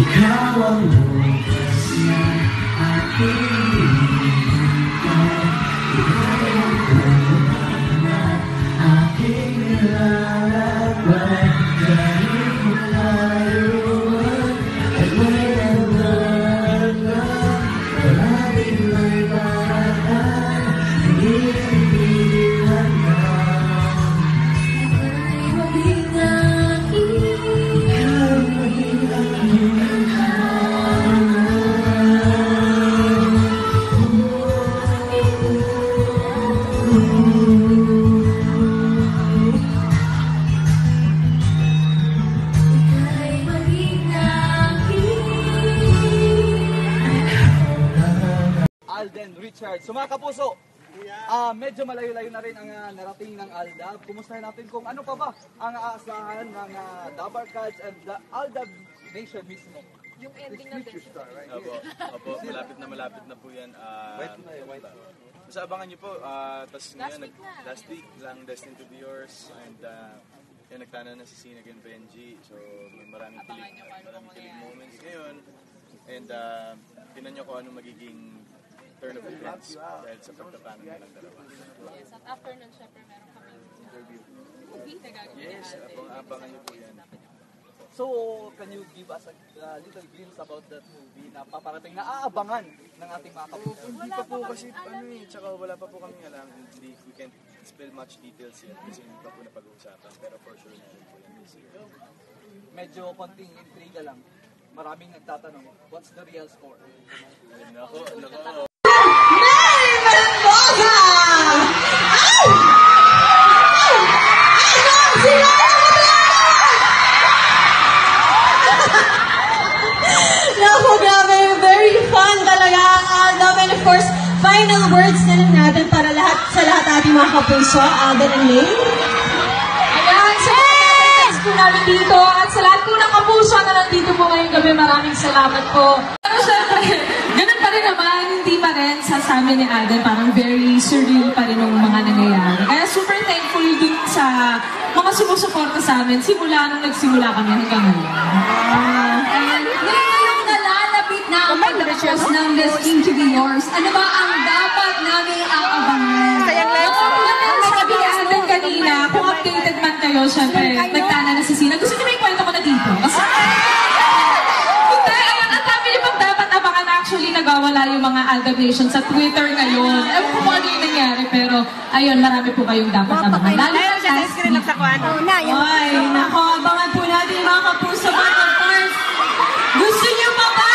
Ikaw ang bukas na aking hinihintay. Ikaw ang bukas na aking nilalakbay. Kahit malayo man at may nagdaraan, palaging may paraan, hindi pipigilan ka. Ika'y maging aking, ika'y maging aking Alden Richard. So mga kapuso, medyo malayo-layo na rin ang narating ng Aldab. Kumustahin natin kung ano pa ba ang aasahan ng Dabar Cards and the Aldab Nation mismo. Yung ending ng Destiny. Opo, malapit na po yan. Basta abangan nyo po. Tapos ngayon, last week lang, Destined to be Yours. And yan, nagtana na si Sinag and Benji. So may maraming kilig moments ngayon. And tinan nyo kung ano magiging turn of events dahil sa pagtatana ng dalawa. Yes, at after nun, syempre, meron kaming movie na gagawin. Yes, abangan nyo po yan. So, can you give us a little glimpse about that movie na paparating na aabangan ng ating mga kapuso? Hindi pa po kasi, tsaka wala pa po kami alam. We can't spill much details yet kasi hindi pa po napag-uusapan. Pero for sure meron po yan this year. Medyo konting intriga lang. Maraming nagtatanong, what's the real score? Nako. Naku, grabe. Very fun talaga ang Aldab. And of course, final words na lang natin para sa lahat ating mga kapuso, Alden and Lay. Ayan, sa mga po namin dito at sa lahat po ng kapuso na nandito po ngayong gabi, maraming salamat po. Pero syempre, ganun pa rin naman, hindi pa rin sa amin ni Alden, parang very surreal pa rin ang mga nangyayari. Kaya super thankful din sa mga sumusuporta sa amin, simula nung nagsimula kami hanggang ngayon. And ngayong nalalapit na ang pagtatapos ng Destined to be Yours, ano ba ang dapat namin aabangan? Sabi ni Alden kanina, kung updated man kayo, syempre, nagtana na si Sina. Gusto niyo may kwento ko na dito? Kasi, hindi, ayan, ang dami niyo pang dapat abangan. Actually, nagwawala yung mga Aldab Nation sa Twitter ngayon. Ewan ko kung ano yung nangyari, pero ayun, marami po kayong dapat abangan. Lalo na last week. Ay, nako, abangan po natin yung mga kapuso. But of course, gusto niyo pa ba?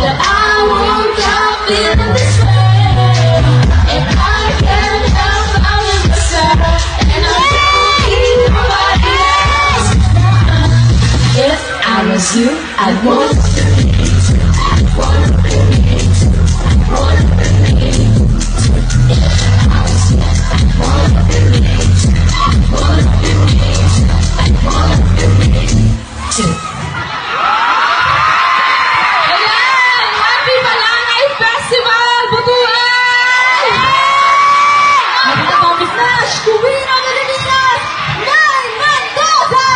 that I won't drop in this way. Ayan! Happy Balangay Festival! Butuan! Happy Kapapit Nash! Kuwin ang Pilipinas! Nay Mendoza!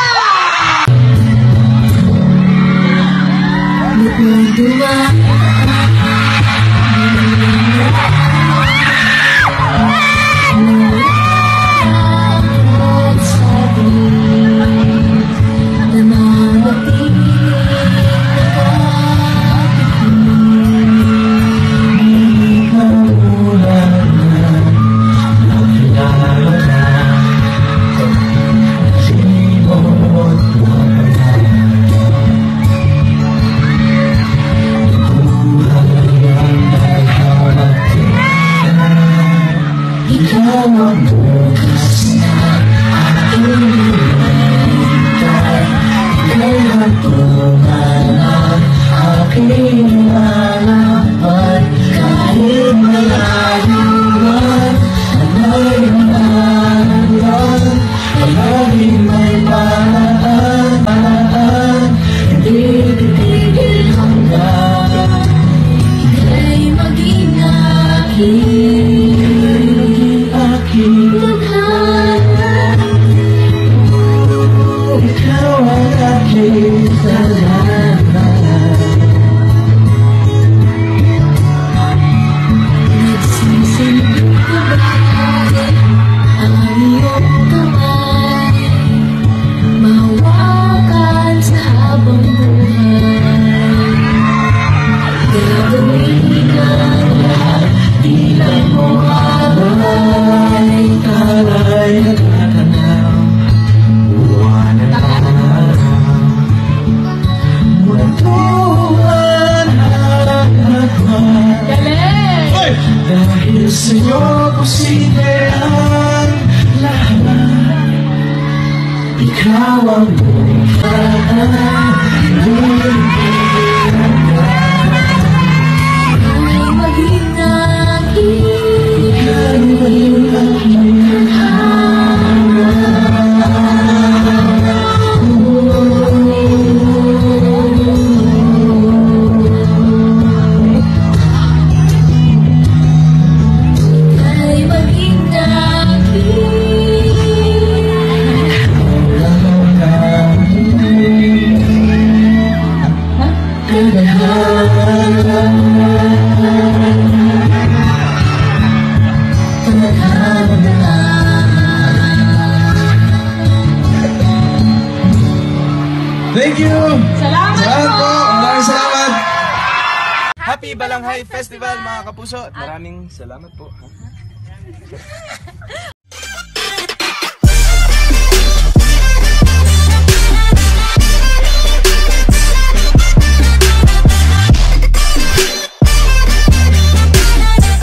Dahil sa'yo posible ang lahat. Ikaw ang Ay maging Thank you! Salamat Salamat po! Maraming salamat! Happy Balanghay Festival mga kapuso! Maraming salamat po.